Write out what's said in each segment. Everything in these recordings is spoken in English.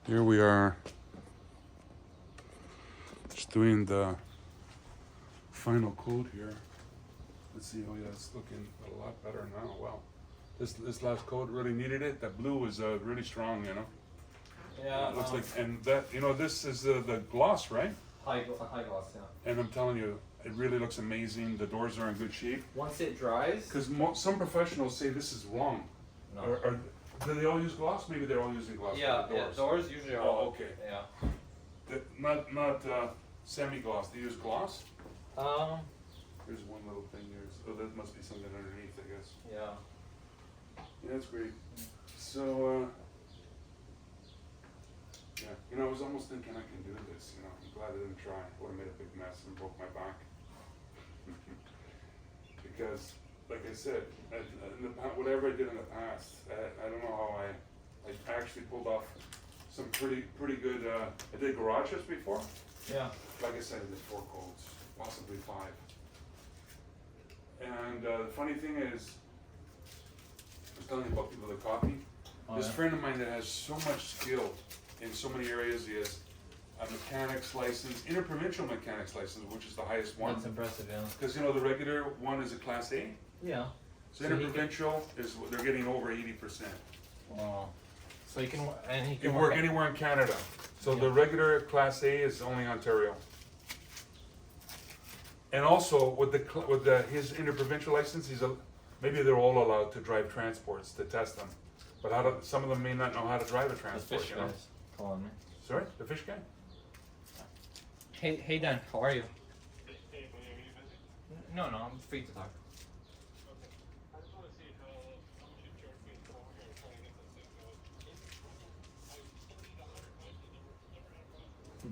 Here we are, just doing the final coat here. Let's see. Oh yeah, it's looking a lot better now. Wow, this last coat really needed it. That blue was really strong, you know. Yeah. It looks like, and that, you know, this is the gloss, right? high gloss, yeah. And I'm telling you, it really looks amazing. The doors are in good shape. Once it dries, Because some professionals say this is wrong. no. Or do they all use gloss? Maybe they're all using gloss. Yeah, for the doors. doors usually are. Oh, okay. Yeah. Not semi-gloss. They use gloss. Um. There's one little thing here. Oh, that must be something underneath, I guess. Yeah. Yeah, that's great. So, yeah, you know, I was almost thinking I can do this. You know, I'm glad I didn't try. I would have made a big mess and broke my back. Because, like I said, whatever I did in the past, I don't know how I actually pulled off some pretty good. I did garages before. Yeah. Like I said, I did 4 coats, possibly 5. And the funny thing is, I was telling you about people that copy. This friend of mine that has so much skill in so many areas, he has a mechanics license, interprovincial mechanics license, which is the highest one. That's impressive, yeah. Because you know the regular one is a class A. Yeah. So So he interprovincial is they're getting over 80%. Wow. So he can, and he You can can work anywhere in Canada. So the regular class A is only Ontario. And also with his interprovincial license, maybe they're all allowed to drive transports to test them. But some of them may not know how to drive a The transport. fish You know? guys calling me. Sorry, the fish guy. Hey Dan, how are you? No, I'm free to talk.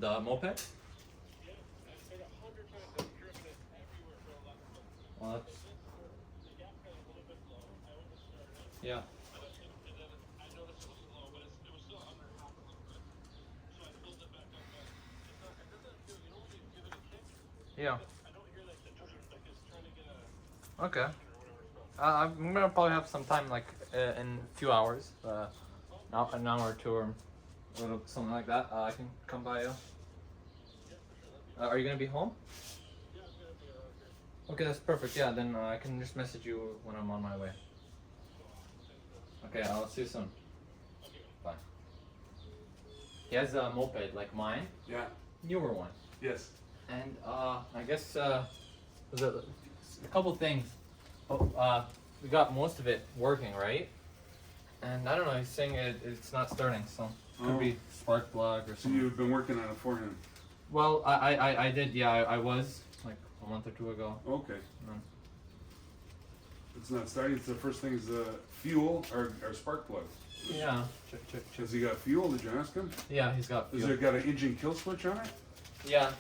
The moped? Well, that's... Yeah. Yeah. Okay. I'm gonna probably have some time, like in a few hours, an hour or two, or something like that. I can come by you. Are you gonna be home? Okay, that's perfect. Yeah, then I can just message you when I'm on my way. Okay, I'll see you soon. Bye. He has a moped like mine, Yeah. newer one, Yes. and I guess there's a couple things. We got most of it working, right? And I don't know. He's saying it's not starting, so could be spark plug or So something. you've been working on it for him. Well, I did. Yeah, I was like a month or two ago. Okay. Mm. It's not starting. It's the first thing is fuel or spark plug. Yeah. Check. Has he got fuel? Did you ask him? Yeah, he's got. Has Fuel. it got an engine kill switch on it? Yeah.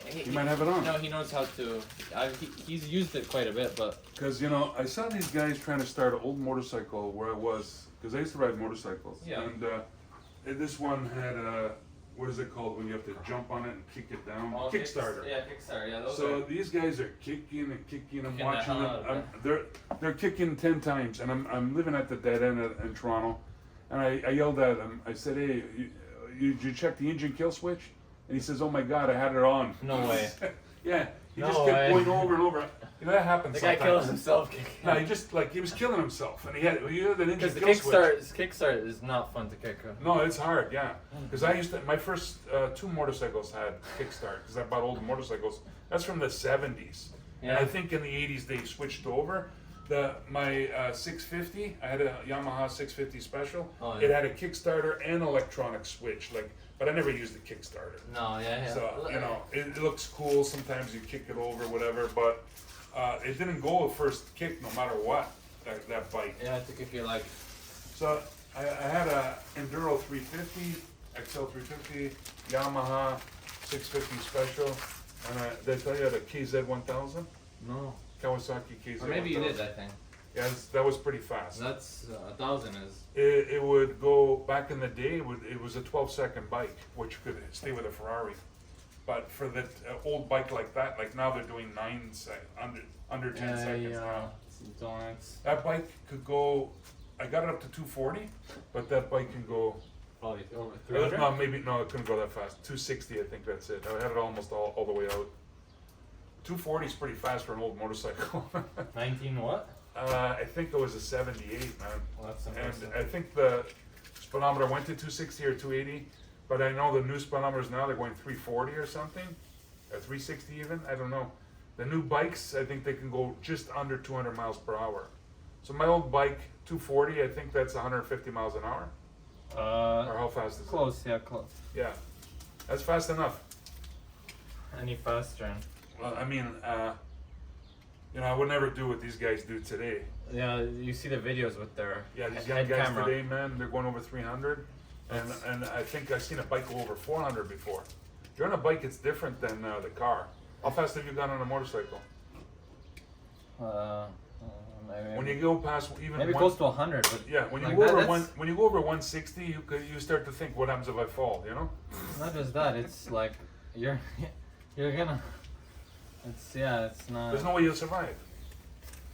He might have it on. No, he knows how to. He's used it quite a bit, but Because, you know, I saw these guys trying to start an old motorcycle where I was, because I used to ride motorcycles. Yeah. And this one had a, what is it called when you have to jump on it and kick it down? oh, Kickstarter. Yeah, Kickstarter. Yeah, those So are. these guys are kicking and kicking. I'm Kicking the watching hell out them. of They're kicking 10 times, and I'm living at the dead end in Toronto, and I yelled at him. I said, "Hey, did you check the engine kill switch?" And he says, "Oh my God, I had it on." No way. Yeah, he No just kept way. going over and over. You know that happens. The guy sometimes. kills himself. No, he was killing himself, and he had an engine Because the kill switch. Kickstart is not fun to kick. No, it's hard, yeah. Because I used to, my first 2 motorcycles had kickstart, because I bought old motorcycles. That's from the 70s. And Yeah. I think in the 80s they switched over. My 650, I had a Yamaha 650 Special. Oh, yeah. It had a Kickstarter and electronic switch, but I never used the Kickstarter. No, yeah. So, you know, it looks cool. Sometimes you kick it over, whatever, but it didn't go first kick no matter what, that bike. Yeah, to kick your leg. So I had a Enduro 350, XL 350, Yamaha 650 Special, and did I tell you the KZ1000? No. Kawasaki KZ1000. Or maybe you did, I think. Yeah, that was pretty fast. That's 1,000 is. It would go, back in the day, it was a 12-second bike, which could stay with a Ferrari. But for the old bike like that, like now they're doing 9 under 10 seconds now. Don't. That bike could go, I got it up to 240, but that bike can go Probably over 300. No, maybe no. It couldn't go that fast. 260, I think that's it. I had it almost all the way out. 240 is pretty fast for an old motorcycle. 19 what? I think it was a 78, man. Well, that's And impressive. I think the speedometer went to 260 or 280, but I know the new speedometers now they're going 340 or something, or 360 even. I don't know. The new bikes, I think they can go just under 200 miles per hour. So my old bike, 240, I think that's 150 miles an hour. Or how fast is Close, yeah, close. it? Yeah, that's fast enough. Any faster? Well, I mean, you know, I would never do what these guys do today. Yeah, you see the videos with their Yeah, these young head guys camera. today, man, they're going over 300, and I think I've seen a bike go over 400 before. If you're on a bike, it's different than the car. How fast have you gone on a motorcycle? Maybe, When you go past even maybe one, close to 100, but yeah, when you like go that, over that's- when you go over 160, you start to think, what happens if I fall? You know? not just that. It's like you're gonna. It's not. There's no way you'll survive.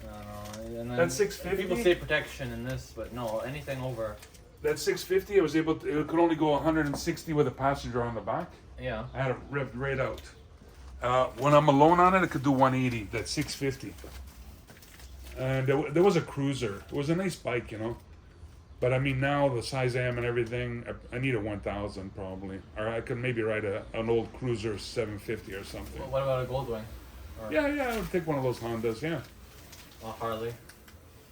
I don't know. And then That 650? People say protection in this, but no, anything over. That 650, it could only go 160 with a passenger on the back. Yeah. I had it revved right out. When I'm alone on it, it could do 180. That's 650. And there was a cruiser. It was a nice bike, you know. But I mean, now the size I am and everything, I need a 1000 probably, or I could maybe ride an old cruiser 750 or something. What about a Goldwing? Or Yeah, I would take one of those Hondas. Yeah, a Harley?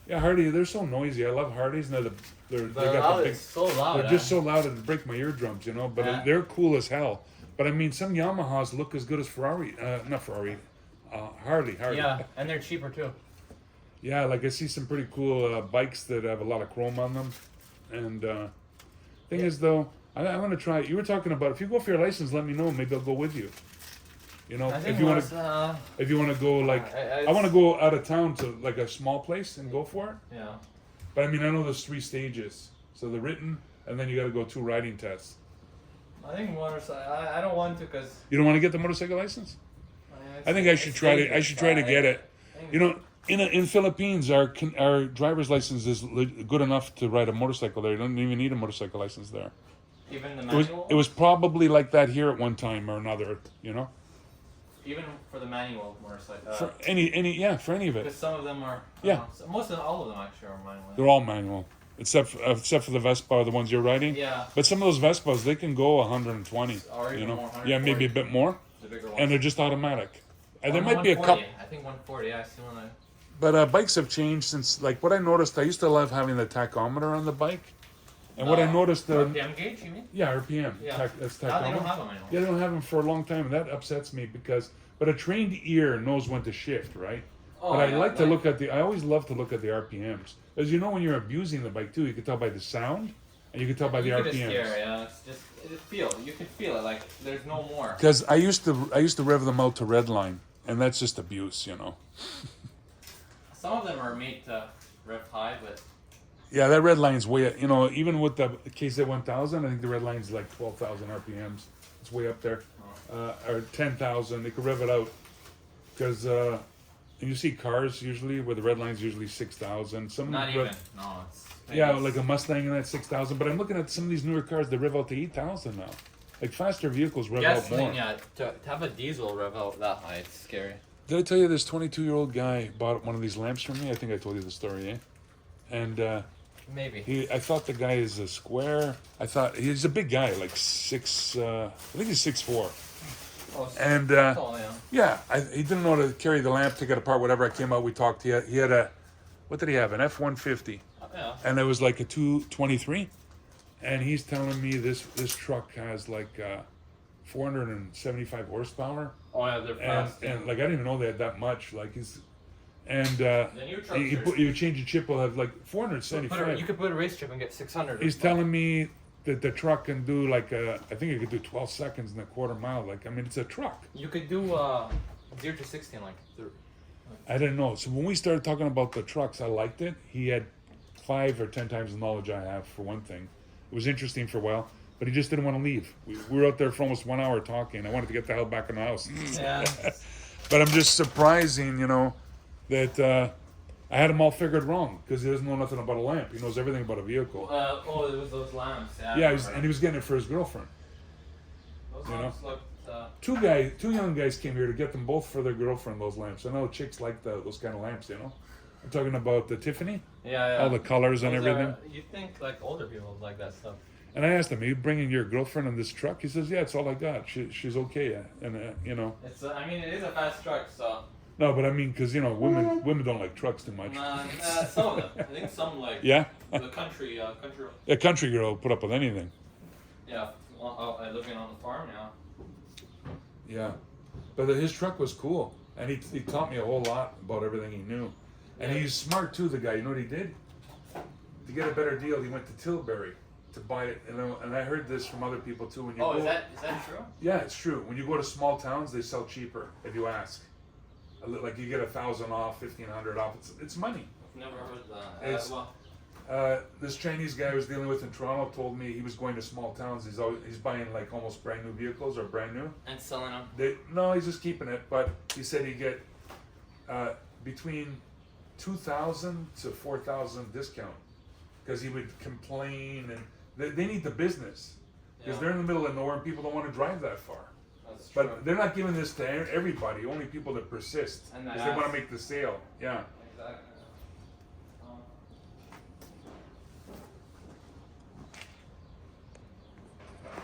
yeah. Harley, they're so noisy. I love Harleys. And they got loud, the big. it's so loud. They're just so loud it break my eardrums, you know. But Yeah. they're cool as hell. But I mean, some Yamahas look as good as Ferrari. Not Ferrari. Harley. Yeah, and they're cheaper too. Yeah, like I see some pretty cool bikes that have a lot of chrome on them. And thing is, though, I want to try. You were talking about if you go for your license, let me know. Maybe I'll go with you. You know, I think if you want was, to, if you want to go like, I I want to go out of town to like a small place and go for it. Yeah. But I mean, I know there's 3 stages. So the written, and then you got to go 2 riding tests. I think motorcycle. I don't want to because. You don't want to get the motorcycle license? I think I should try to. I should try to get it. You know, in Philippines, our driver's license is good enough to ride a motorcycle there. You don't even need a motorcycle license there. Even the It was manual. it was probably like that here at one time or another. You know, Even for the manual motorcycle. for any of it, Because some of them are. Yeah. All of them actually are manual. they're all manual, except for the Vespa, the ones you're riding. Yeah. But some of those Vespas, they can go 120. Or You even know, more, yeah, maybe a 140. bit more, The bigger ones. and they're just automatic. And there Oh, might be a 140. couple. I think 140. Yeah, I see one. But bikes have changed since, like, what I noticed, I used to love having the tachometer on the bike. And what I noticed, RPM gauge, you mean? yeah, RPM, Yeah. that's Now they don't tachometer. have them anymore. Yeah, they don't have them for a long time, and that upsets me but a trained ear knows when to shift, right? Oh, But I yeah, like to look I always love to look at the RPMs. As you know, when you're abusing the bike too, you can tell by the sound, and you can tell by the you can RPMs. just hear, yeah, it's just you can feel it like there's no more. Because I used to rev them out to redline, and that's just abuse, you know. Some of them are made to rev high, but Yeah, that red line's way, you know, even with the KZ1000, I think the red line's like 12,000 RPMs. It's way up there. Or 10,000, they could rev it out. Because you see cars usually where the red line's usually 6,000. Some not rev- even. No, it's Yeah, like a Mustang and that 6,000. But I'm looking at some of these newer cars, they rev out to 8,000 now. Like faster vehicles rev out more. gasoline. Yeah, to have a diesel rev out that high, it's scary. Did I tell you this 22-year-old guy bought one of these lamps from me? I think I told you the story, eh? And Maybe. I thought the guy is a square. I thought he's a big guy, like 6. I think he's 6'4". Oh, And tall, yeah. he didn't know to carry the lamp, take it apart, whatever. I came out, we talked. He had a, what did he have? An F-150, Yeah. and it was like a 223. And he's telling me this truck has like 475 horsepower. Oh yeah, they're fast. And like I didn't even know they had that much. Like and The new trucks you change the chip will have like you 475. could put a race chip and get 600. He's telling me that the truck can do like I think it could do 12 seconds in a quarter mile. Like I mean, it's a truck. You could do 0 to 60 in like I didn't know. So when we started talking about the trucks, I liked it. He had 5 or 10 times the knowledge I have for one thing. It was interesting for a while, but he just didn't want to leave. We were out there for almost 1 hour talking. I wanted to get the hell back in the house. Yeah. But I'm just surprising, you know, that I had him all figured wrong because he doesn't know nothing about a lamp. He knows everything about a vehicle. Oh, it was those lamps. Yeah. Yeah, and he was getting it for his girlfriend. Those you know? lamps looked. Two young guys came here to get them both for their girlfriend. Those lamps. I know chicks like those kind of lamps. You know, I'm talking about the Tiffany. Yeah. All the colors and Those everything. You think like older people like that stuff? And I asked him, "Are you bringing your girlfriend in this truck?" He says, "Yeah, it's all I got. She's okay." And you know. It's. I mean, it is a fast truck, so. No, but I mean, because you know, women don't like trucks too much. Some of them. I think some like. Yeah. The country. A country girl will put up with anything. Yeah, living on the farm now. Yeah, but his truck was cool, and he taught me a whole lot about everything he knew. And he's smart too, the guy. You know what he did? To get a better deal, he went to Tilbury to buy it. And I heard this from other people too. When you Oh, go, is that true? Yeah, it's true. When you go to small towns, they sell cheaper if you ask. Like you get 1,000 off, 1,500 off. It's money. I've never heard that. This Chinese guy I was dealing with in Toronto told me he was going to small towns. He's buying like almost brand new vehicles or brand new. And selling them. No, he's just keeping it. But he said he get between 2,000 to 4,000 discount because he would complain, and they need the business because they're in the middle of nowhere and people don't want to drive that far. That's true. But they're not giving this to everybody. Only people that persist because they want to make the sale. Yeah. Exactly.